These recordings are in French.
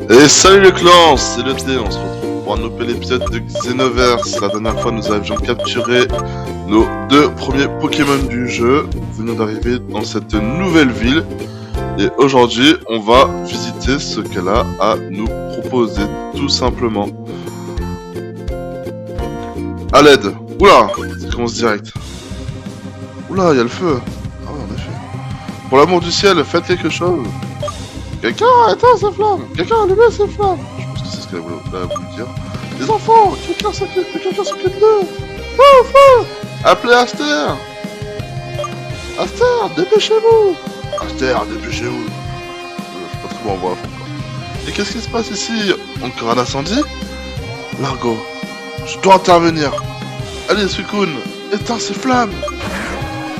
Et salut le clan, c'est le T, on se retrouve pour un nouvel épisode de Xenoverse. La dernière fois nous avions capturé nos deux premiers Pokémon du jeu. Nous venons d'arriver dans cette nouvelle ville. Et aujourd'hui on va visiter ce qu'elle a à nous proposer, tout simplement. À l'aide. Oula, ça commence direct. Oula, il y a le feu. Ah ouais, en effet. Pour l'amour du ciel, faites quelque chose. Quelqu'un éteint ces flammes. Quelqu'un allumez ces flammes. Je pense que c'est ce qu'elle a voulu dire. Les enfants, quelqu'un s'occupe d'eux. Feu, feu. Appelez Aster. Aster, dépêchez-vous. Aster, dépêchez-vous. Je sais pas trop comment on voit la fin. Et qu'est-ce qui se passe ici? Encore un incendie? Largo, je dois intervenir. Allez, Suicune, éteins ces flammes.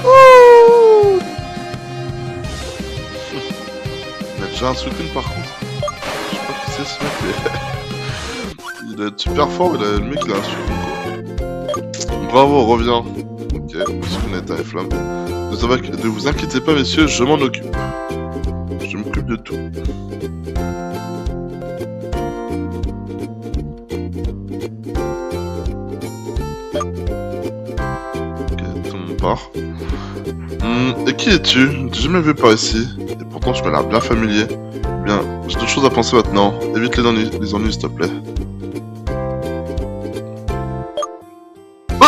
Ouh. Il a déjà un Suicune par contre. Je sais pas qui c'est ce mec, mais... il est super fort, le mec il a un Suicune quoi. Bravo, reviens. Ok, Suicune a éteint les flammes. Ne vous inquiétez pas messieurs, je m'en occupe. Je m'occupe de tout. Et qui es-tu? Je t'ai jamais vu par ici. Et pourtant tu m'as l'air bien familier. Bien, j'ai d'autres choses à penser maintenant. Évite les ennuis s'il te plaît. Oh!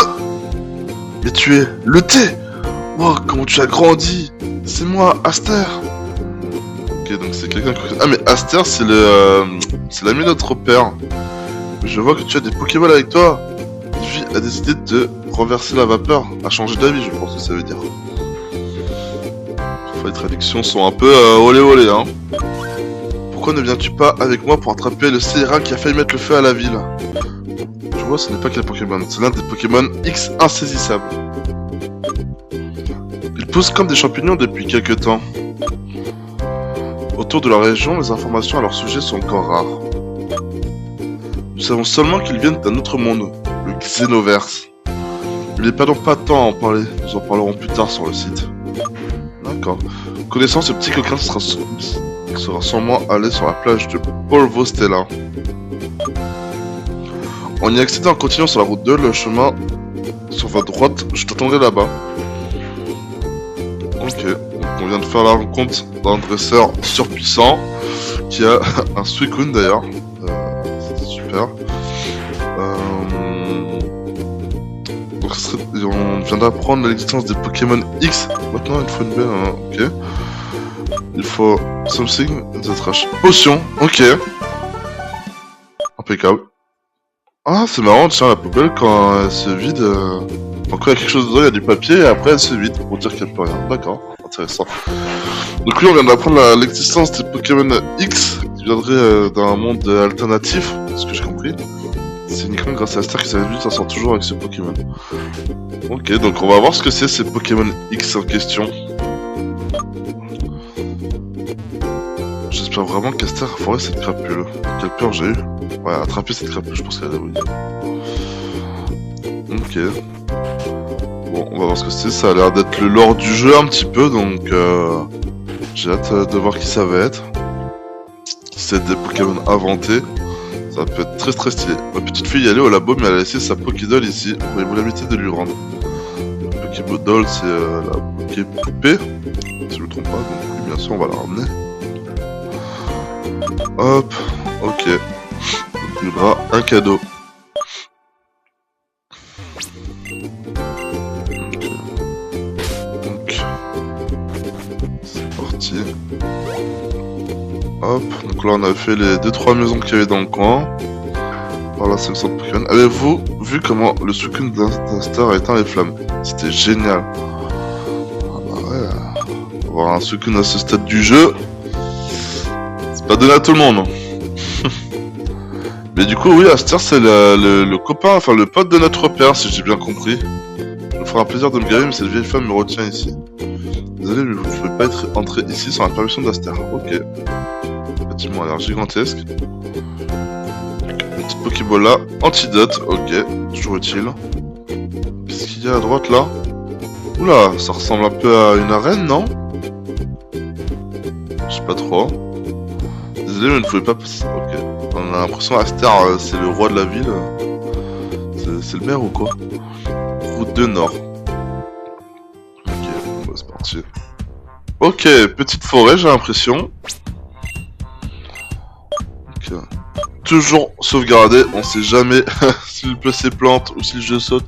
Mais tu es le T! Wow, comment tu as grandi! C'est moi, Aster! Ok, donc c'est quelqu'un que... Ah mais Aster c'est le... c'est l'ami de notre père. Je vois que tu as des Pokéballs avec toi. Lui a décidé de renverser la vapeur, a changé d'avis, je pense que ça veut dire. Les traductions sont un peu olé olé, hein. Pourquoi ne viens-tu pas avec moi pour attraper le scélérat qui a failli mettre le feu à la ville? Tu vois, ce n'est pas quel Pokémon, c'est l'un des Pokémon X insaisissables. Ils poussent comme des champignons depuis quelques temps. Autour de la région, les informations à leur sujet sont encore rares. Nous savons seulement qu'ils viennent d'un autre monde, le Xenoverse. Il n'est pas donc pas de temps à en parler, nous en parlerons plus tard sur le site. D'accord. Connaissant ce petit coquin, sera sûrement allé sur la plage de Polvostella. On y accède en continuant sur la route 2, le chemin sur votre droite, je t'attendrai là-bas. Ok, donc on vient de faire la rencontre d'un dresseur surpuissant, qui a un Suicune d'ailleurs. C'était super. On vient d'apprendre l'existence des Pokémon X. Maintenant, il faut une belle... ok. Il faut... Something in the trash. Potion. Ok. Impeccable. Ah, c'est marrant, tiens, la poubelle, quand elle se vide... Enfin, quand il y a quelque chose dedans, il y a du papier, et après, elle se vide, pour dire qu'il n'y a plus rien. D'accord. Intéressant. Donc lui, on vient d'apprendre l'existence des Pokémon X, qui viendraient d'un monde alternatif, ce que j'ai compris. C'est uniquement grâce à Aster qui savait lui s'en sort toujours avec ce Pokémon. Ok, donc on va voir ce que c'est ces Pokémon X en question. J'espère vraiment qu'Aster a foiré cette crapule. Quelle peur j'ai eu. Ouais, attraper cette crapule, je pense qu'elle a voulu dire. Ok. Bon, on va voir ce que c'est. Ça a l'air d'être le lore du jeu un petit peu, donc j'ai hâte de voir qui ça va être. Si c'est des Pokémon inventés. Ça peut être très stylé. Ma petite fille est allée au labo mais elle a laissé sa Pokédoll ici. Pourriez-vous l'inviter de lui rendre? La Pokédoll c'est la Poképoupée. Si je me trompe pas, donc oui, bien sûr on va la ramener. Hop, ok. Il y aura un cadeau. Donc, c'est parti. Hop, donc là on a fait les 2-3 maisons qu'il y avait dans le coin. Voilà, c'est le centre Pokémon. Avez-vous vu comment le Suicune d'Aster a éteint les flammes? C'était génial. Ah bah ouais, avoir un Suicune à ce stade du jeu, c'est pas donné à tout le monde. Mais du coup, oui, Aster c'est le copain, enfin le pote de notre père, si j'ai bien compris. Il me fera un plaisir de me garer, mais cette vieille femme me retient ici. Désolé, mais je ne pouvais pas être entré ici sans la permission d'Aster. Ok. Bâtiment a l'air gigantesque. Une petite Pokébola. Antidote, ok. Toujours utile. Qu'est-ce qu'il y a à droite là? Oula, ça ressemble un peu à une arène, non? Je sais pas trop. Des Désolé, mais vous ne pouvez pas passer. Ok. On a l'impression Aster, c'est le roi de la ville. C'est le maire ou quoi? Route de Nord. Ok, bon, c'est parti. Ok, petite forêt, j'ai l'impression. Ok. Toujours sauvegarder, on sait jamais si le PC plante ou si le jeu saute.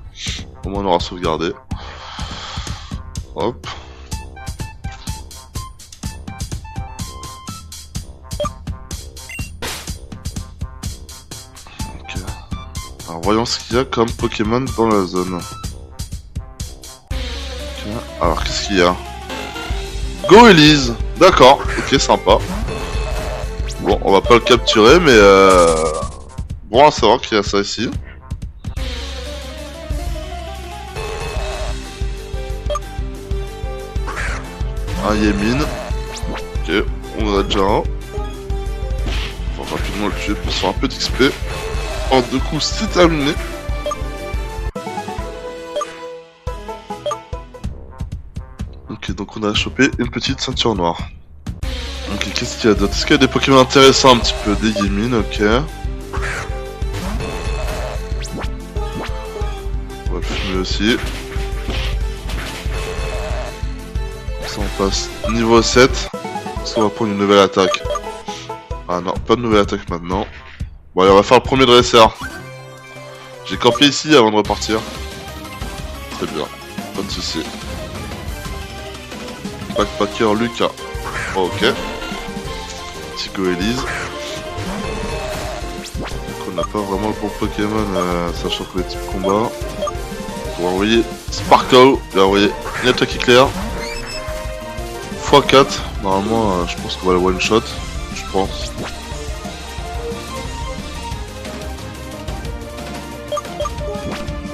Au moins on aura sauvegardé. Hop. Ok. Alors voyons ce qu'il y a comme Pokémon dans la zone. Ok. Alors qu'est-ce qu'il y a? Go Elise. D'accord, ok, sympa. Bon, on va pas le capturer, mais bon à savoir qu'il y a ça ici. Un Yémine. Ok, on en a déjà un. On va rapidement le tuer pour faire un peu d'XP. En 2 coups, c'est terminé. Ok, donc on a chopé une petite ceinture noire. Ok, qu'est-ce qu'il y a d'autre? Est-ce qu'il y a des Pokémon intéressants un petit peu? Des Yémines, ok. On va le fumer aussi. Ça on passe niveau 7. Ça on va prendre une nouvelle attaque. Ah non, pas de nouvelle attaque maintenant. Bon allez, on va faire le premier dresseur. J'ai campé ici avant de repartir. Très bien, pas de soucis. Backpacker Lucas. Oh, ok. Petit Goélise. Donc on n'a pas vraiment le bon Pokémon, sachant que les types combat. On va envoyer Sparkle, il va envoyer une attaque éclair. x4, normalement je pense qu'on va le one shot, je pense.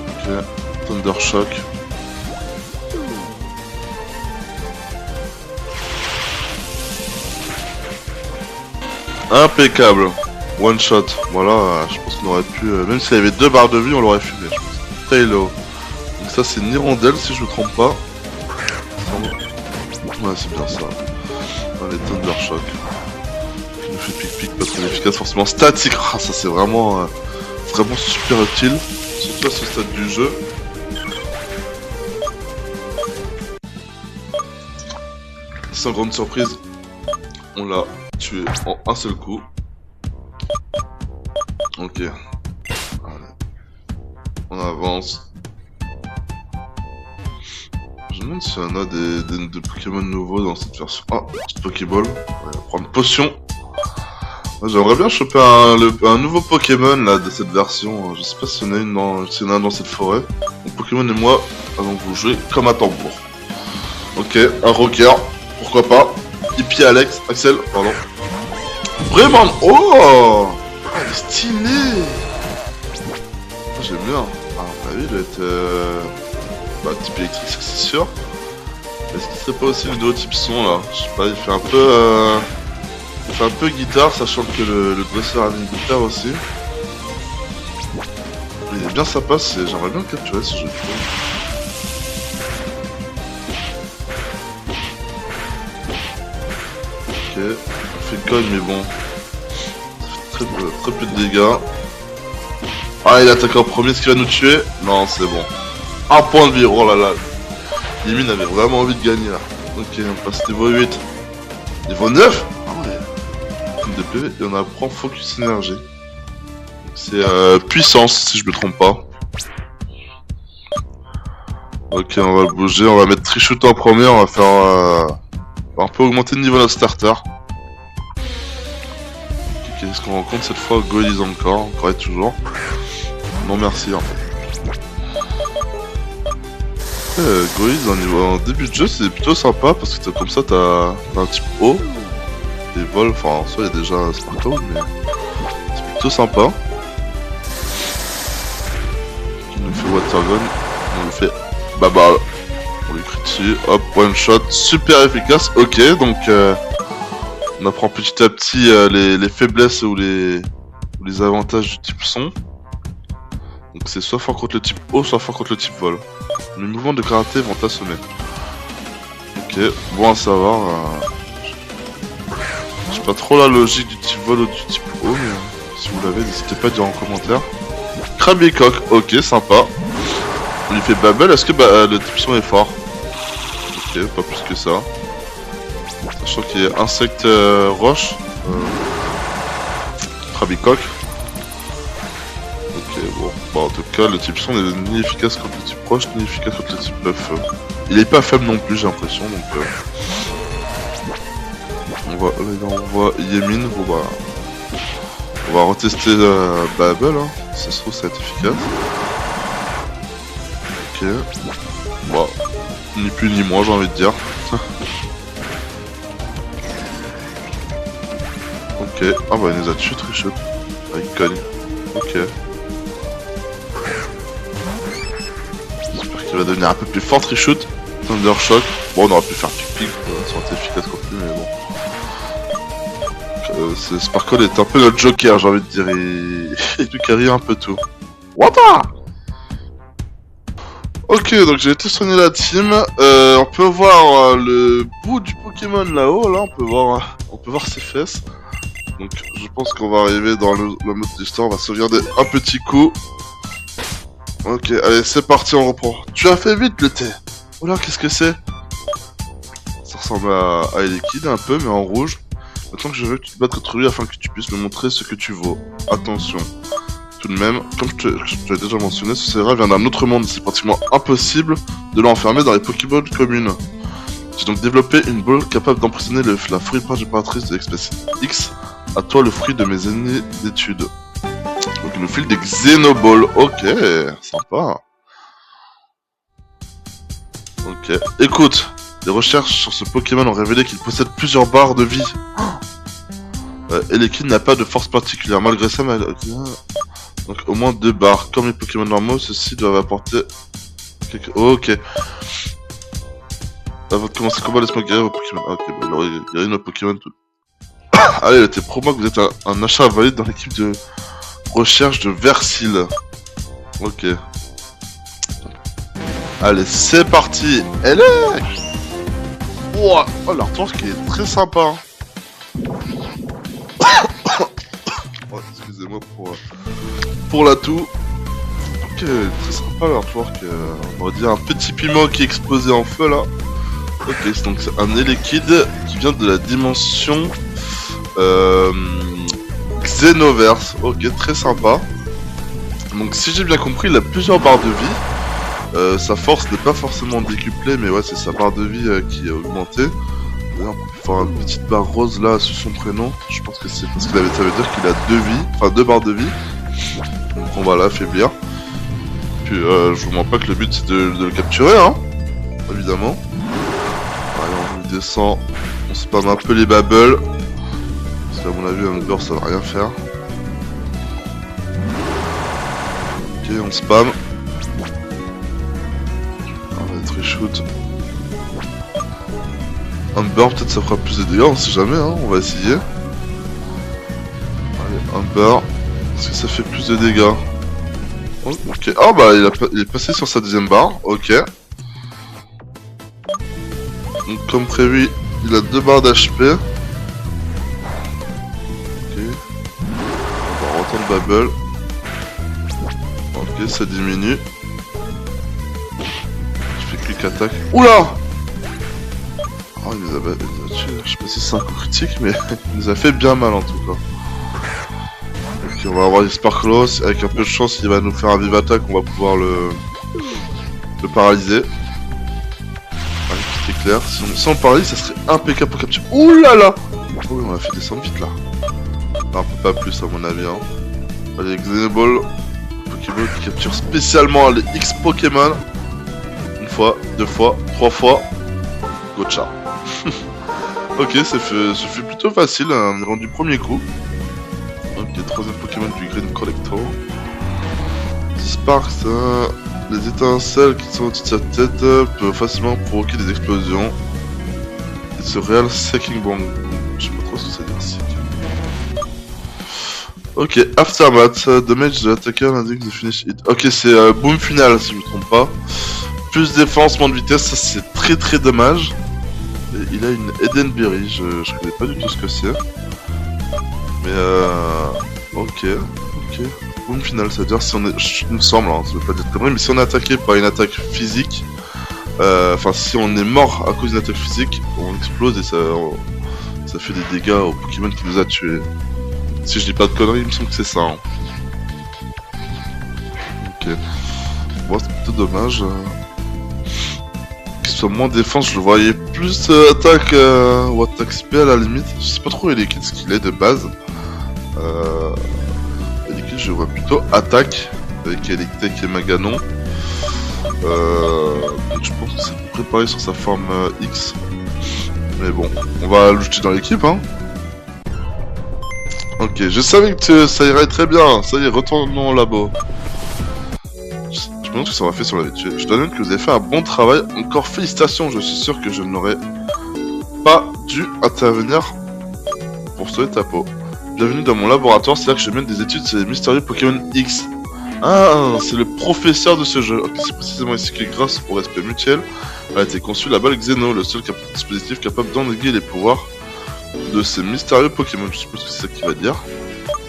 Ok, Thunder Shock. Impeccable, one shot. Voilà, je pense qu'on aurait pu, même s'il y avait 2 barres de vie, on l'aurait fumé, je pense. Tailo. Donc ça c'est Nirondelle si je me trompe pas. Ouais, c'est bien ça. Allez, Thunder Shock. Qui nous fait pic-pic parce qu'on est efficace, forcément statique. Ah, ça c'est vraiment, vraiment super utile. Surtout à ce stade du jeu. Sans grande surprise, on l'a tué en un seul coup. Ok. Allez. On avance. Je me demande s'il y en a des Pokémon nouveaux dans cette version. Ah, petite Pokéball. On va prendre potion. J'aimerais bien choper un nouveau Pokémon là de cette version. Je sais pas s'il y en a un dans cette forêt. Mon Pokémon et moi allons vous jouer comme un tambour. Ok, un rocker, pourquoi pas. Hippie Axel, pardon. Vraiment. Oh, il est stylé. J'aime bien. Ah, bah oui, il doit être bah, type électrique, ça c'est sûr. Est-ce qu'il serait pas aussi le nouveau type son là? Je sais pas, il fait un peu guitare, sachant que le dresseur a une guitare aussi. Il est bien sympa, j'aimerais bien le capturer ce jeu. Ok, on fait le cogne mais bon. Ça fait très peu de dégâts. Ah, il attaque en premier, ce qui va nous tuer? Non, c'est bon. Un point de vie, oh là là. Yémine avait vraiment envie de gagner là. Ok, on passe niveau 8. Niveau 9? Ah ouais. De PV, et on apprend Focus Énergie. C'est puissance, si je me trompe pas. Ok, on va le bouger, on va mettre Trichute en premier, on va faire un peu augmenter le niveau de notre starter. Qu'est-ce qu'on rencontre cette fois? Goélise encore et toujours. Non merci en fait. Goélise en début de jeu c'est plutôt sympa parce que comme ça t'as un type haut. Des vols, enfin en soi il y a déjà un Sparkle mais c'est plutôt sympa. Qui nous fait Watergun, on lui fait Baba. On lui crie dessus, hop, one shot, super efficace, ok donc on apprend petit à petit les faiblesses ou les avantages du type son. Donc c'est soit fort contre le type eau, soit fort contre le type vol. Les mouvements de karaté vont t'assommer. Ok, bon à savoir. Je sais pas trop la logique du type vol ou du type eau, mais si vous l'avez, n'hésitez pas à dire en commentaire. Krabicock, ok, sympa. On lui fait Babel, est-ce que le type son est fort? Ok, pas plus que ça. Sachant qu'il y a insecte roche. Krabicock. Ok, bon. Bah, en tout cas, le type son n'est ni efficace contre le type roche, ni efficace contre le type feu. Il est pas faible non plus, j'ai l'impression, donc... On voit Yemin, bon bah... On va retester Babel, hein. Si ça se trouve, ça va être efficace. Ok. Bon. Ni plus ni moins, j'ai envie de dire. Ok. Ah bah, il nous a tué très chaud. Ah, il cogne. Ok. J'espère qu'il va devenir un peu plus fort, Trichute. Thunder Shock. Bon, on aurait pu faire pic, ça aurait été efficace contre lui, mais bon. Sparkle est un peu notre Joker, j'ai envie de dire. Il nous carry un peu tout. Wata! Ok, donc j'ai été soigner la team. On peut voir le bout du Pokémon là-haut. Là, on peut voir ses fesses. Donc, je pense qu'on va arriver dans le mode d'histoire. On va sauvegarder un petit coup. Ok, allez, c'est parti, on reprend. Tu as fait vite le thé. Oh là, qu'est-ce que c'est? Ça ressemble à Elekid un peu, mais en rouge. Maintenant que je veux que tu te battes contre lui afin que tu puisses me montrer ce que tu vaux. Attention. Tout de même, comme je te l'ai déjà mentionné, ce Serra vient d'un autre monde. C'est pratiquement impossible de l'enfermer dans les Pokéballs communes. J'ai donc développé une balle capable d'emprisonner la furie préparatrice de l'espèce X. À toi le fruit de mes années d'études. Donc il nous file des Xenoballs. Ok, sympa. Ok, écoute. Les recherches sur ce Pokémon ont révélé qu'il possède plusieurs barres de vie. Elekid n'a pas de force particulière. Malgré ça, donc au moins 2 barres. Comme les Pokémon normaux, ceux-ci doivent apporter... Ok. Avant de commencer le combat, laisse-moi guérir vos Pokémon. Ah, ok, bah, alors guérir nos Pokémon tout. Allez, t'es pro-moi que vous êtes un achat valide dans l'équipe de recherche de Versil. Ok. Allez, c'est parti. Elle est... Oh, l'artwork qui est très sympa. Oh, excusez-moi pour la toux. Ok, très sympa l'artwork. On va dire un petit piment qui est explosé en feu là. Ok, donc c'est un Elekid qui vient de la dimension Xenoverse. Ok, très sympa. Donc si j'ai bien compris, il a plusieurs barres de vie. Sa force n'est pas forcément décuplée, mais ouais, c'est sa barre de vie qui est augmentée. On peut faire une petite barre rose là sur son prénom. Je pense que c'est parce ça veut dire qu'il a 2 vies, enfin 2 barres de vie. Donc on va l'affaiblir. Puis je vous mens pas que le but c'est de le capturer, hein, évidemment. Allez, on descend, on spam un peu les bubbles. Parce qu'à mon avis, un beurre ça va rien faire. Ok, on spam. Très shoot. Humber, peut-être ça fera plus de dégâts, on sait jamais, hein, on va essayer. Allez, Humber, est-ce que ça fait plus de dégâts? Ok, ah bah il est passé sur sa deuxième barre, ok. Donc comme prévu, il a 2 barres d'HP. Ok. On va retendre Bubble. Ok, ça diminue. Quick attaque. Oula! Oh, il nous a tué. Je sais pas si c'est un coup critique, mais il nous a fait bien mal en tout cas. Ok, on va avoir des Sparklos. Avec un peu de chance, il va nous faire un vive attaque. On va pouvoir le paralyser. Allez, petit éclair. Si on le paralyse, ça serait impeccable pour capturer. Oulala! Oh, oui, on l'a fait descendre vite là. Non, un peu pas plus à mon avis. Hein. Allez, Xenoball. Pokémon qui capture spécialement les X Pokémon. 1 fois, 2 fois, 3 fois. Gotcha. Ok, ce fut plutôt facile, on est rendu premier coup. Ok, 3ème Pokémon du Green Collector. Sparks, les étincelles qui sont au-dessus de sa tête peuvent facilement provoquer des explosions. It's a real Seeking Bomb. Je sais pas trop ce que ça veut dire, Seeking. Ok, Aftermath, damage de l'attaqueur indique the finish hit. Ok, c'est boom final si je me trompe pas. Plus défense, moins de vitesse, ça c'est très dommage. Et il a une Eden Berry, je connais pas du tout ce que c'est. Mais ok. Boom final, c'est-à-dire si on est... Il me semble, hein, ça veut pas dire de conneries, mais si on est attaqué par une attaque physique, enfin si on est mort à cause d'une attaque physique, on explose et ça fait des dégâts au Pokémon qui nous a tués. Si je dis pas de conneries, il me semble que c'est ça. Hein. Ok. Bon, c'est plutôt dommage. Qu'il soit moins défense, je le voyais plus attaque ou attaque spé à la limite. Je sais pas trop Elekid ce qu'il est de base. Elekid, je vois plutôt attaque avec Electek et Maganon. Donc je pense que c'est préparé sur sa forme X. Mais bon, on va l'ajouter dans l'équipe, hein. Ok, je savais que ça irait très bien. Ça y est, retournons au labo. Je me demande ce que ça m'a fait sur la vie. Je dois dire que vous avez fait un bon travail. Encore félicitations, je suis sûr que je n'aurais pas dû intervenir pour sauver ta peau. Bienvenue dans mon laboratoire, c'est là que je mène des études sur les mystérieux Pokémon X. Ah, c'est le professeur de ce jeu. Ok, c'est précisément ici que grâce au respect mutuel a été conçu la balle Xeno, le seul dispositif capable d'endiguer les pouvoirs de ces mystérieux Pokémon. Je suppose que c'est ça qu'il va dire.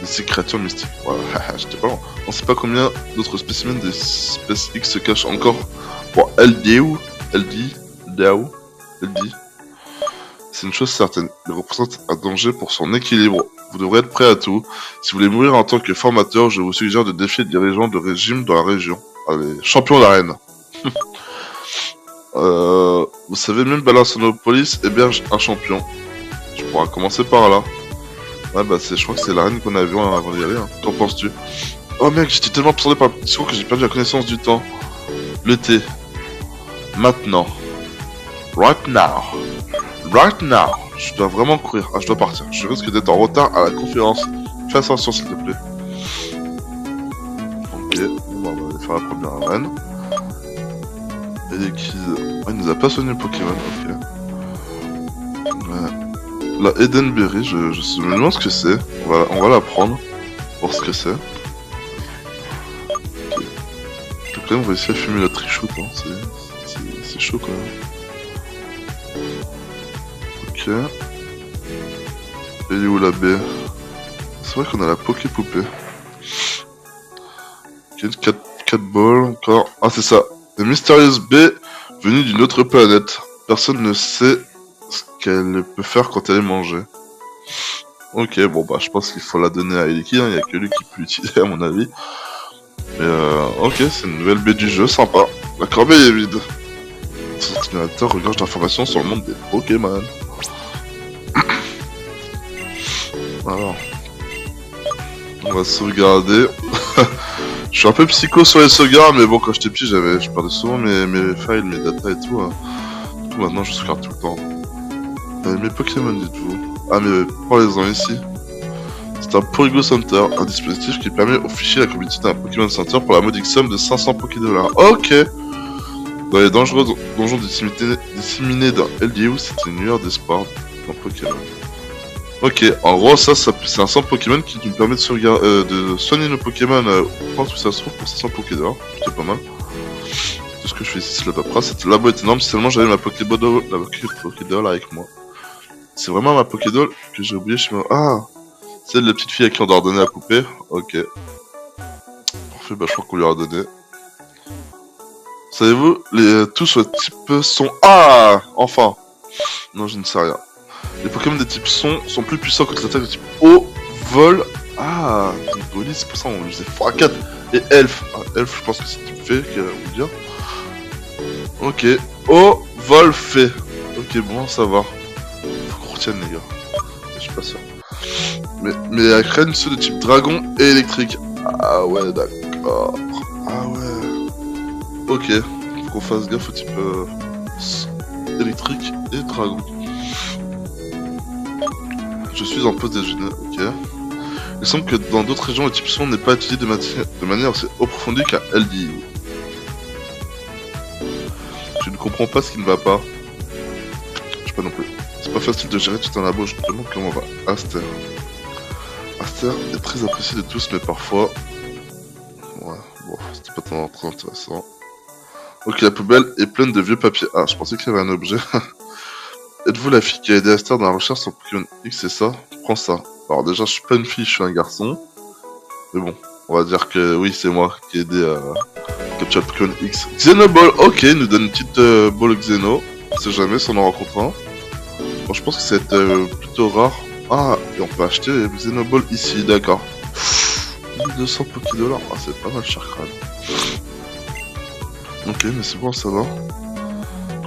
De ces créatures mystiques. Voilà, j'étais pas loin. On sait pas combien d'autres spécimens des espèces X se cachent encore pour LD. C'est une chose certaine, il représente un danger pour son équilibre. Vous devrez être prêt à tout. Si vous voulez mourir en tant que formateur, je vous suggère de défier le dirigeant de régime dans la région. Allez, champion d'arène. Vous savez, même Balansonopolis héberge un champion. Je pourrais commencer par là. Ouais, bah je crois que c'est l'arène qu'on a vu avant d'y aller. Hein. Qu'en penses-tu? Oh mec, j'étais tellement absorbé par le discours que j'ai perdu la connaissance du temps. Le thé. Maintenant. Right now. Je dois vraiment courir. Ah, je dois partir. Je risque d'être en retard à la conférence. Fais attention, s'il te plaît. Ok. Bon, on va aller faire la première arène. Et les kids... Oh, il nous a pas soigné le Pokémon. Ok. Ouais. La Eden Berry, je me demande ce que c'est. On va la prendre. Voir ce que c'est. Ok. Donc là, on va essayer de fumer la trichoute. Hein. C'est chaud quand même. Ok. Et il est où la baie? C'est vrai qu'on a la Poké-poupée. Ok, 4 balles encore. Ah, c'est ça. Une mystérieuse baie venue d'une autre planète. Personne ne sait ce qu'elle peut faire quand elle est mangée. Ok, bon bah je pense qu'il faut la donner à Eliki, hein. Il n'y a que lui qui peut l'utiliser à mon avis. Ok, c'est une nouvelle baie du jeu, sympa. La corbeille est vide. Cet ordinateur regorge d'informations sur le monde des Pokémon. Alors, on va sauvegarder. Je suis un peu psycho sur les sauvegardes, mais bon, quand j'étais petit, je perdais souvent mes files, mes data et tout. Du coup, maintenant, je sauvegarde tout le temps. Mes Pokémon, dites-vous. Ah, mais parlez-en ici. C'est un Porygo Center, un dispositif qui permet au fichier la communauté d'un Pokémon Center pour la modique somme de 500 $. Ok. Dans les dangereux donjons disséminés dans LDU, c'est une lueur d'espoir dans Pokémon. Ok, en gros, c'est un centre Pokémon qui nous permet de soigner nos Pokémon partout où ça se trouve pour 500 $. C'est pas mal. Tout ce que je fais ici, c'est la paperasse. Cette labo est énorme, seulement j'avais ma Pokédoll avec moi. C'est vraiment ma Pokédoll que j'ai oublié chez moi. Ah, c'est la petite fille à qui on doit redonner la poupée. Ok. Parfait, bah je crois qu'on lui a redonné. Savez-vous, tous sur type son... Ah, enfin. Non, je ne sais rien. Les Pokémon de type son sont plus puissants que les attaques de type eau, vol... Ah, Goli, c'est pour ça qu'on faisait x4. Et Elf. Ah, Elf, je pense que c'est type fée, qu'on veut dire. Ok. Eau, vol, fée. Ok, bon, ça va. Faut qu'on retienne, les gars. Je suis pas sûr. Mais elle craigne ceux de type dragon et électrique. Ah ouais, d'accord. Ah ouais. Ok. Faut qu'on fasse gaffe au type électrique et dragon. Je suis en pause déjeuner, ok. Il semble que dans d'autres régions, le type son n'est pas étudié de manière aussi approfondie qu'à LDU. Je ne comprends pas ce qui ne va pas. Je sais pas non plus. C'est pas facile de gérer tout un labo, je me demande comment va Aster. Aster est très apprécié de tous, mais parfois... Ouais, bon, c'était pas tant très intéressant. Ok, la poubelle est pleine de vieux papiers. Ah, je pensais qu'il y avait un objet. êtes-vous la fille qui a aidé Esther dans la recherche sur Pokémon X, c'est ça? Prends ça. Alors déjà, je suis pas une fille, je suis un garçon. Mais bon, on va dire que oui, c'est moi qui ai aidé à capturer le Pokémon X. Xenoball, ok, il nous donne une petite ball Xeno. On sait jamais si on en rencontre un. Bon, je pense que c'est plutôt rare. Ah, et on peut acheter les Xenoball ici, d'accord. 1200 Pokédollars, ah c'est pas mal cher quand même. Ok, mais c'est bon, ça va.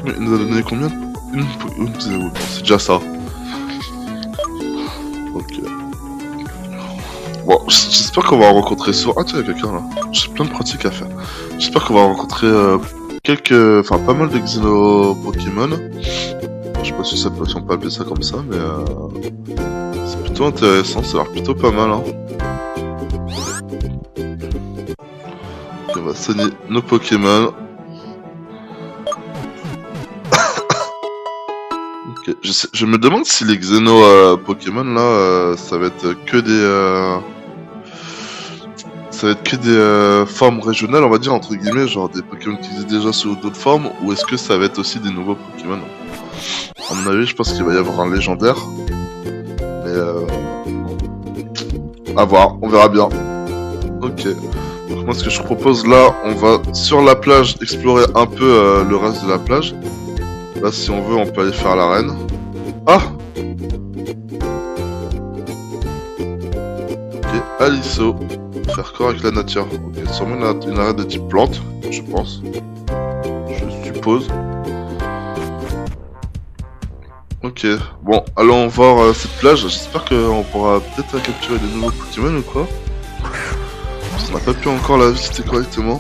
Il nous a donné combien? Une Xenoball, c'est déjà ça. Ok. Bon, j'espère qu'on va rencontrer souvent... Ah tiens, il y a quelqu'un là. J'ai plein de pratiques à faire. J'espère qu'on va rencontrer enfin pas mal de Xeno Pokémon. Je sais pas si on peut appeler ça comme ça, mais c'est plutôt intéressant, ça a l'air plutôt pas mal. Hein. Ok, on va soigner nos Pokémon. Ok, je me demande si les Xeno Pokémon là, ça va être que des... Ça va être que des formes régionales, on va dire, entre guillemets, genre des Pokémon qui existent déjà sous d'autres formes, ou est-ce que ça va être aussi des nouveaux Pokémon? À mon avis, je pense qu'il va y avoir un légendaire. Mais à voir, on verra bien. Ok. Donc moi, ce que je propose là, on va sur la plage explorer un peu le reste de la plage. Là, si on veut, on peut aller faire l'arène. Ah! Ok, Aliso. Faire corps avec la nature. Ok, sûrement une arène de type plante, je pense. Je suppose. Ok, bon, allons voir cette plage. J'espère qu'on pourra peut-être capturer des nouveaux Pokémon ou quoi. Parce qu'on n'a pas pu encore la visiter correctement.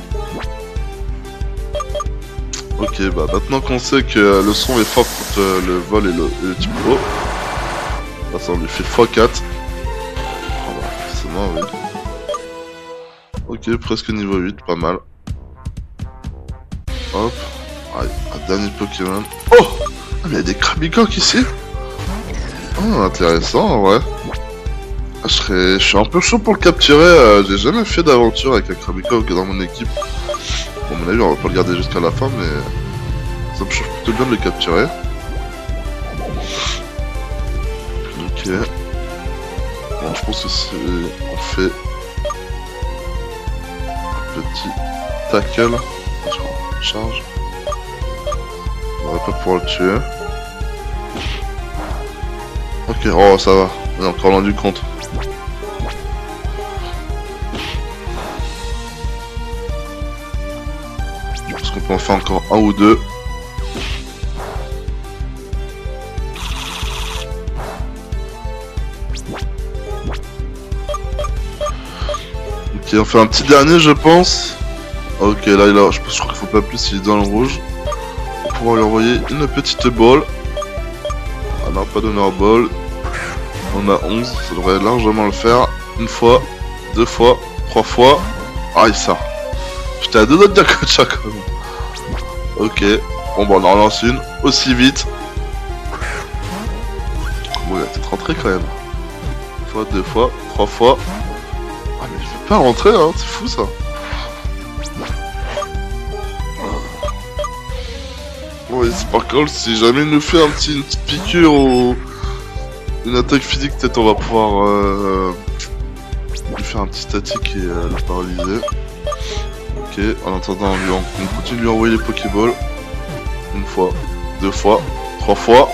Ok, bah maintenant qu'on sait que le son est fort contre le vol et le type eau. Là, ça on lui fait x4. Oh, bah, forcément, oui. Ok, presque niveau 8, pas mal. Hop. Allez, un dernier Pokémon. Oh! Ah, mais il y a des Krabicoques ici? Oh, intéressant, ouais. Je suis un peu chaud pour le capturer. J'ai jamais fait d'aventure avec un Krabicoque dans mon équipe. Bon, à mon avis, on va pas le garder jusqu'à la fin, mais ça me chauffe plutôt bien de le capturer. Ok. Bon, je pense que c'est... On fait... Petit tackle. Charge. On va pas pouvoir le tuer. Ok, oh ça va. On est encore loin du compte. Est-ce qu'on peut en faire encore un ou deux? Ok, on fait un petit dernier je pense. Ok, là je crois qu'il faut pas plus, il est dans le rouge. Pour pouvoir lui envoyer une petite balle. Ah non, pas d'honneur ball. On a 11, ça devrait largement le faire. Une fois, deux fois, trois fois. Ah, il sort. J'étais à deux doigts de dire Kocha quand même. Ok, bon bah on en relance une, aussi vite. Bon, il a peut-être rentré quand même. Une fois, deux fois, trois fois. Ah mais il veut pas rentrer hein, c'est fou ça. Ouais, c'est par contre, si jamais il nous fait une petite piqûre ou une attaque physique, peut-être on va pouvoir lui faire un petit statique et le paralyser. Ok, en attendant, on continue de lui envoyer les Pokéballs. Une fois, deux fois, trois fois.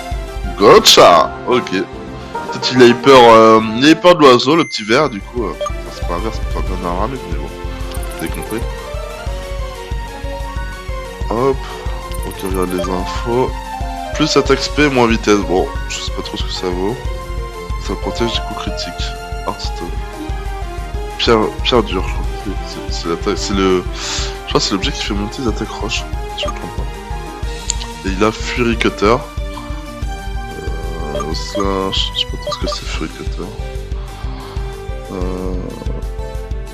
Gotcha. Ok. Peut-être il a eu peur, de l'oiseau, le petit ver, du coup. Enfin, c'est pas un ver, c'est pas un aramide, mais bon. Vous avez compris. Hop. Ok, on regarde les infos. Plus attaque spé, moins vitesse. Bon, je sais pas trop ce que ça vaut. Ça protège des coups critiques. Hearthstone. Pierre dure, je crois. C'est l'attaque. C'est le. Je crois que c'est l'objet qui fait monter les attaques roches. Si je me trompe pas. Et il a Fury Cutter. Slash. Je sais pas trop ce que c'est Fury Cutter.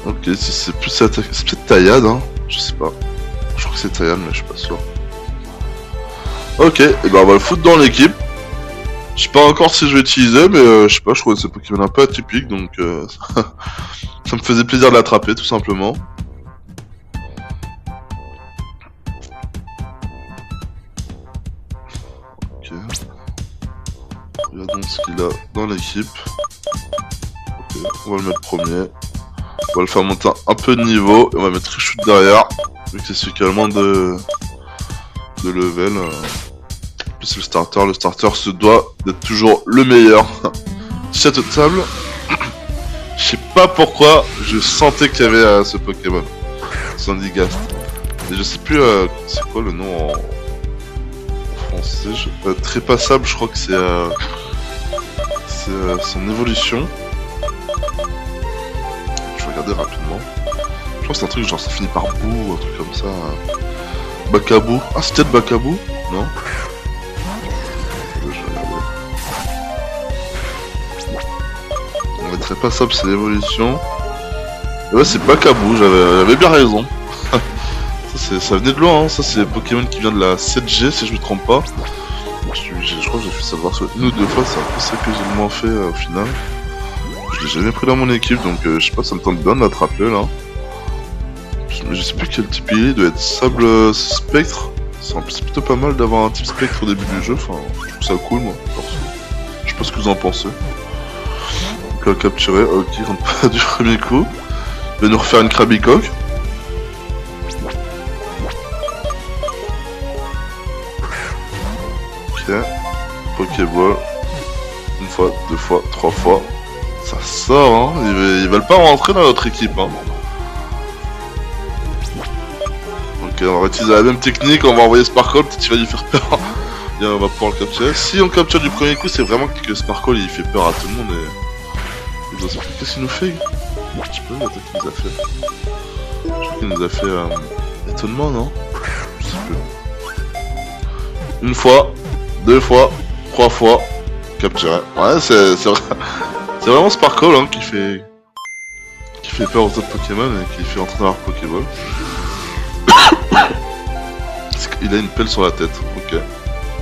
Ok, si c'est plus attaque. C'est peut-être Taillade, hein. Je sais pas. Je crois que c'est Taillade, mais je suis pas sûr. Ok, et ben on va le foutre dans l'équipe. Je sais pas encore si je vais utiliser, mais je sais pas, je trouve que c'est Pokémon un peu atypique, donc ça me faisait plaisir de l'attraper tout simplement. Ok. Regardons ce qu'il a dans l'équipe. Ok, on va le mettre premier. On va le faire monter un peu de niveau. Et on va mettre Reshoot derrière. Vu que c'est celui qui a le moins de level. Plus c'est le starter. Le starter se doit d'être toujours le meilleur. Château de sable. Je sais pas pourquoi je sentais qu'il y avait ce Pokémon. Sandygast. Et je sais plus c'est quoi le nom en français. Trépassable, je crois que c'est son évolution. Je vais regarder rapidement. Je crois que c'est un truc genre ça finit par bout ou un truc comme ça. Bakabou. Ah, c'est peut-être Bakabou? Non? Je vais regarder. On mettrait pas ça, c'est l'évolution. Et ouais, c'est Bakabou, j'avais bien raison. Ça venait de loin, hein. Ça c'est Pokémon qui vient de la 7G si je me trompe pas. Je crois que j'ai fait savoir une ou deux fois, c'est un peu ça que j'ai le moins fait au final. Je l'ai jamais pris dans mon équipe, donc je sais pas, ça me tente bien de l'attraper là. Mais je sais plus quel type il est, il doit être sable spectre. C'est plutôt pas mal d'avoir un type spectre au début du jeu, enfin je trouve ça cool moi, perso. Je sais pas ce que vous en pensez. Donc là capturé, ok, il rentre pas du premier coup. Il va nous refaire une Krabicoque. Ok, Pokéball. Une fois, deux fois, trois fois. Ça sort, hein. Ils veulent pas rentrer dans notre équipe, hein. Ok, on va utiliser la même technique, on va envoyer Sparkle, peut-être qu'il va lui faire peur. Bien, on va pouvoir le capturer. Si on capture du premier coup, c'est vraiment que Sparkle il fait peur à tout le monde et... Qu'est-ce qu'il nous fait? Je sais pas, l'attaque qu'il nous a fait. Je crois qu'il nous a fait étonnement, non? Je sais plus. Une fois, deux fois, trois fois, capturé. Ouais, c'est vraiment Sparkle hein, qui fait peur aux autres Pokémon et qui fait entrer dans leur Pokéball. Il a une pelle sur la tête, ok,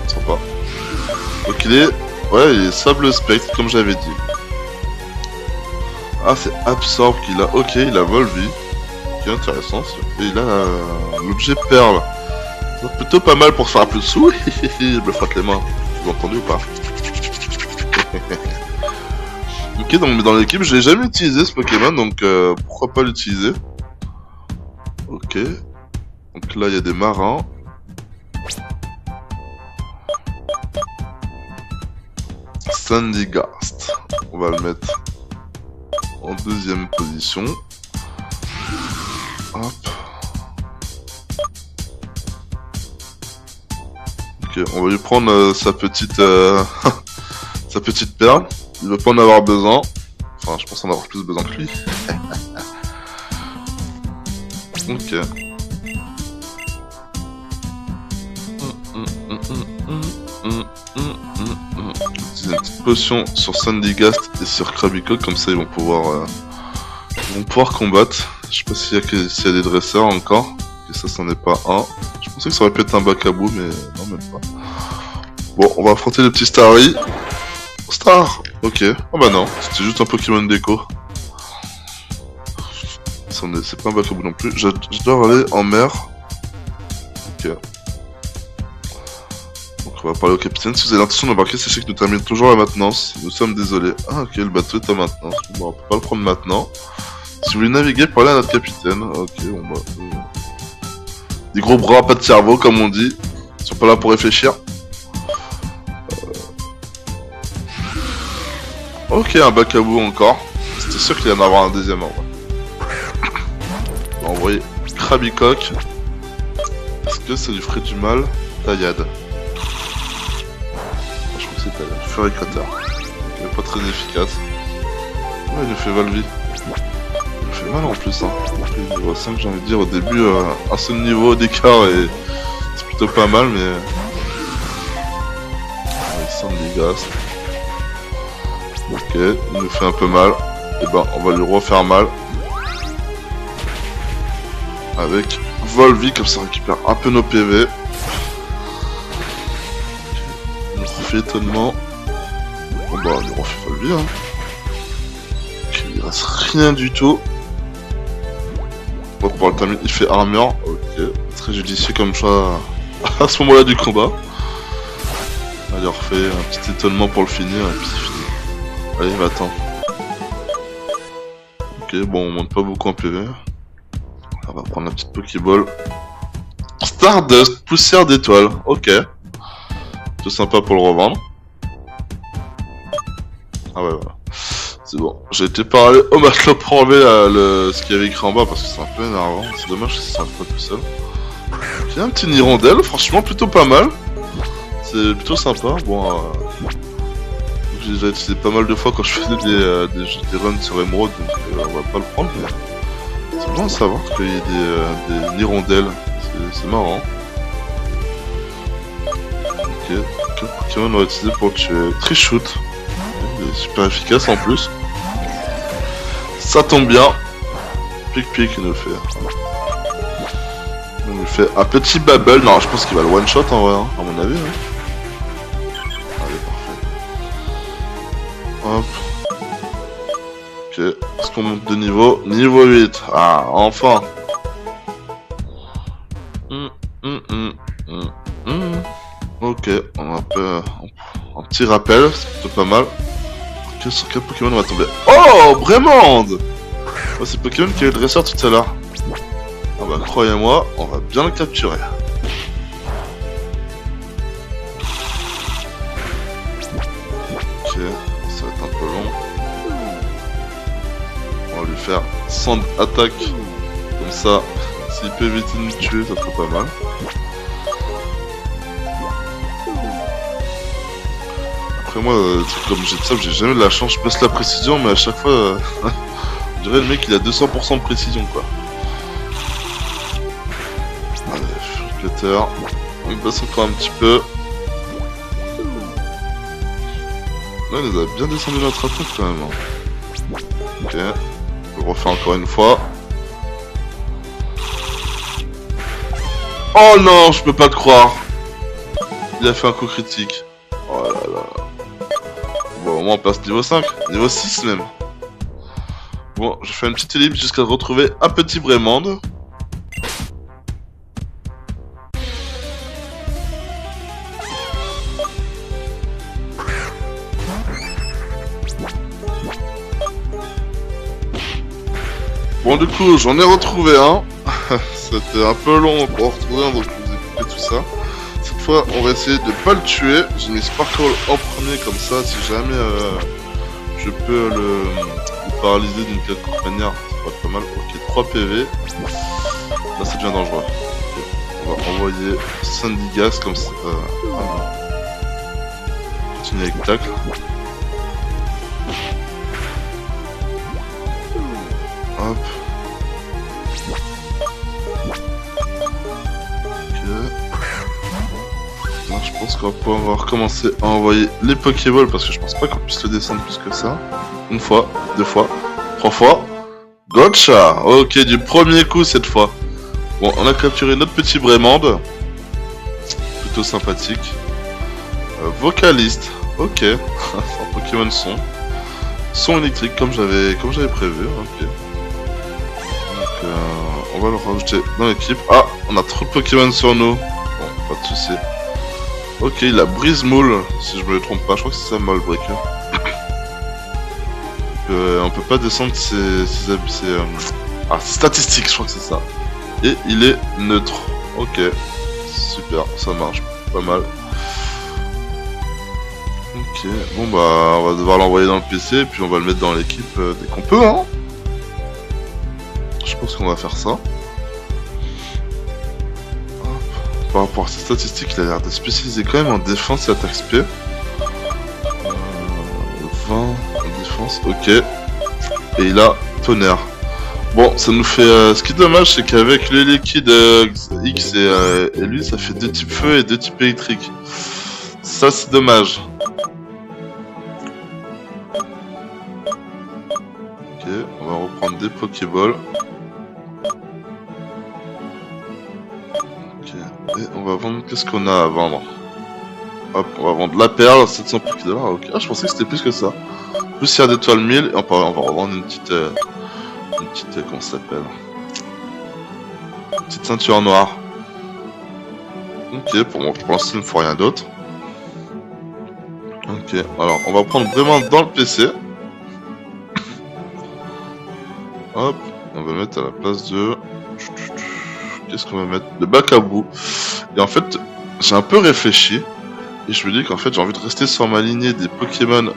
sympa. Donc il est sable spectre comme j'avais dit. Ah c'est Absorb qu'il a, ok il a Volvi. Ok intéressant, et il a l'objet perle. C'est plutôt pas mal pour faire un peu de sous, je me frotte les mains, vous entendez ou pas? Ok donc mais dans l'équipe je l'ai jamais utilisé ce Pokémon donc pourquoi pas l'utiliser. Ok. Donc là il y a des marins. Sandygast. On va le mettre en deuxième position. Hop. Ok, on va lui prendre sa petite sa petite perle. Il va pas en avoir besoin. Enfin, je pense en avoir plus besoin que lui. Ok. Une petite potion sur Sandygast et sur Krabicoque, comme ça ils vont pouvoir combattre. Je sais pas s'il y a des dresseurs encore. Et ça, c'en est pas un. Je pensais que ça aurait pu être un Bakabou, mais non, même pas. Bon, on va affronter le petit Starry. Star. Ok. Oh bah non, c'était juste un Pokémon déco. C'est pas un Bakabou non plus. Je dois aller en mer. Ok. Donc on va parler au capitaine. Si vous avez l'intention d'embarquer, sachez que nous terminons toujours la maintenance. Nous sommes désolés. Ah ok, le bateau est en maintenance. Bon, on peut pas le prendre maintenant. Si vous voulez naviguer, parlez à notre capitaine. Ok, bon bah... Des gros bras, pas de cerveau, comme on dit. Ils sont pas là pour réfléchir. Ok, un Bakabou encore. C'était sûr qu'il y en avoir un deuxième en vrai. On va envoyer Krabicoque. Est-ce que ça lui ferait du mal? Taillade. Je crois que c'est Taillade. Furicrater. Il est pas très efficace. Ouais, il nous fait Volvi. Il nous fait mal en plus. Hein. Niveau 5, j'ai envie de dire au début, un seul niveau d'écart et c'est plutôt pas mal, mais. Avec Sandygast. Ok, il nous fait un peu mal. Et ben, on va lui refaire mal. Avec Volvi, comme ça on récupère un peu nos PV. Il nous refait étonnement. Bon bah, on lui refait Volvi, hein. Ok, il reste rien du tout. On va pouvoir le terminer. Il fait armure. Ok, très judicieux comme choix à ce moment-là du combat. il refait un petit étonnement pour le finir et puis c'est fini. Allez, va-t'en. Ok, bon, on monte pas beaucoup en PV. On va prendre la petite Pokéball. Stardust, poussière d'étoile. Ok. Tout sympa pour le revendre. Ah ouais, voilà. C'est bon. J'ai été parler au matelot pour enlever ce qu'il y avait écrit en bas parce que c'est un peu énervant. C'est dommage que ça s'arrête pas tout seul. Il y a un petit hirondelle, franchement plutôt pas mal. C'est plutôt sympa. Bon, j'ai déjà utilisé pas mal de fois quand je faisais des runs sur Emerald, donc on va pas le prendre. Mais c'est bon à savoir qu'il y ait des hirondelles. C'est marrant. Ok, quel Pokémon on va utiliser pour le tuer? Trishoot. Il est super efficace en plus. Ça tombe bien. Pic-pic il nous fait. On lui fait un petit bubble. Non, je pense qu'il va le one-shot en vrai, hein, à mon avis. Hein. Allez, parfait. Hop. Ok. Est-ce qu'on monte de niveau? Niveau 8. Ah, enfin. Ok, on a un petit rappel, c'est plutôt pas mal. Sur quel Pokémon on va tomber? Oh, Brémande! Oh, c'est Pokémon qui a eu le dresseur tout à l'heure. Ah bah, croyez-moi, on va bien le capturer. Ok, ça va être un peu long. On va lui faire 100 attaques. Comme ça, s'il peut éviter de nous tuer, ça serait pas mal. Après moi, comme j'ai de ça, j'ai jamais de la chance, je baisse la précision, mais à chaque fois, je dirais le mec il a 200% de précision quoi. Allez, Flicker, on baisse encore un petit peu. Là, il nous a bien descendu notre attaque quand même. Ok, on le refait encore une fois. Oh non, je peux pas te croire. Il a fait un coup critique. Oh là là. Bon, au moins on passe niveau 5, niveau 6 même. Bon, je fais une petite ellipse jusqu'à retrouver un petit Brémande. Bon, du coup, j'en ai retrouvé un. C'était un peu long pour en retrouver un, donc je vous ai coupé tout ça. Cette fois, on va essayer de pas le tuer. J'ai mis Sparkle en premier, comme ça, si jamais je peux le paralyser d'une quelconque manière, ça pourrait être pas mal. Ok, 3 PV. Là, ça devient dangereux. Okay. On va envoyer Sandigas comme ça. Continuer avec tacle. Hop. Je pense qu'on va pouvoir recommencer à envoyer les Pokéballs parce que je pense pas qu'on puisse le descendre plus que ça. Une fois, deux fois, trois fois. Gotcha! Ok, du premier coup cette fois. Bon, on a capturé notre petit Brémande. Plutôt sympathique. Vocaliste. Ok. C'est un Pokémon son. Son électrique comme j'avais prévu. Ok. Donc on va le rajouter dans l'équipe. Ah, on a trop de Pokémon sur nous. Bon, pas de soucis. Ok, il a Brise Moule, si je me trompe pas, je crois que c'est ça, Molebreaker. On peut pas descendre ses statistiques, je crois que c'est ça. Et il est neutre. Ok, super, ça marche, pas mal. Ok, bon bah on va devoir l'envoyer dans le PC et puis on va le mettre dans l'équipe dès qu'on peut, hein. Je pense qu'on va faire ça. Par rapport à ses statistiques, il a l'air de spécialiser quand même en défense et attaque spé. 20 en défense, ok. Et il a tonnerre. Bon, ça nous fait... ce qui est dommage, c'est qu'avec les liquides X et lui, ça fait 2 types feu et 2 types électriques. Ça, c'est dommage. Ok, on va reprendre des Pokéballs. Et on va vendre, qu'est-ce qu'on a à vendre? Hop, on va vendre la perle, 700 $. Ok, ah, je pensais que c'était plus que ça. Poussière d'étoile 1000, et on va revendre une petite, comment ça s'appelle? Une petite ceinture noire. Ok, pour l'instant il ne faut rien d'autre. Ok, alors on va prendre vraiment dans le PC. Hop, on va mettre à la place de... Qu'est-ce qu'on va mettre? Le bac à bout. Et en fait, j'ai un peu réfléchi. Et je me dis qu'en fait, j'ai envie de rester sur ma lignée des Pokémon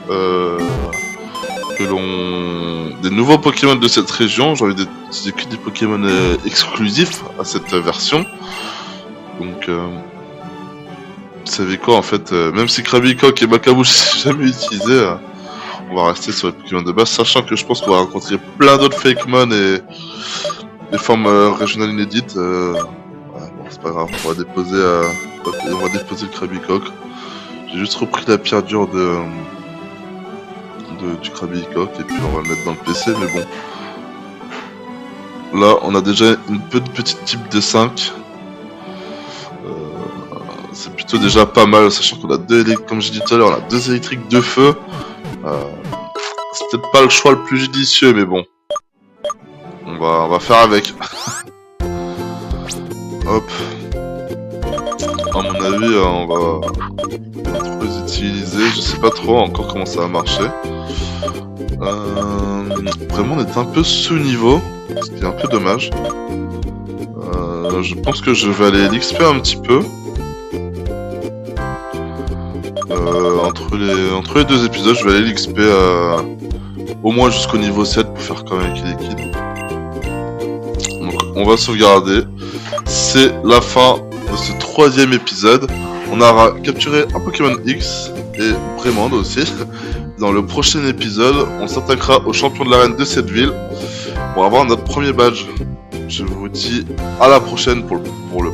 des nouveaux Pokémon de cette région. J'ai envie d'utiliser que des Pokémon exclusifs à cette version. Donc, vous savez quoi en fait, même si Krabicock et Bacabou je n'ai jamais utilisé, on va rester sur les Pokémon de base, sachant que je pense qu'on va rencontrer plein d'autres Fakemon et des formes régionales inédites. Ouais, bon, c'est pas grave, on va déposer le Krabicock. J'ai juste repris la pierre dure du Krabicock et puis on va le mettre dans le PC, mais bon. Là, on a déjà une petite type de 5. C'est plutôt déjà pas mal, sachant qu'on a comme j'ai dit tout à l'heure, on a 2 électriques, 2 feux. C'est peut-être pas le choix le plus judicieux, mais bon. On va faire avec. Hop. À mon avis, on va trop les utiliser. Je sais pas trop encore comment ça va marcher. Vraiment, on est un peu sous-niveau, ce qui est un peu dommage. Je pense que je vais aller l'XP un petit peu. Entre les 2 épisodes, je vais aller l'XP au moins jusqu'au niveau 7 pour faire quand même liquide. Donc on va sauvegarder. C'est la fin de ce 3e épisode. On aura capturé un Pokémon X et Brémande aussi. Dans le prochain épisode, on s'attaquera aux champions de l'arène de cette ville pour avoir notre premier badge. Je vous dis à la prochaine pour le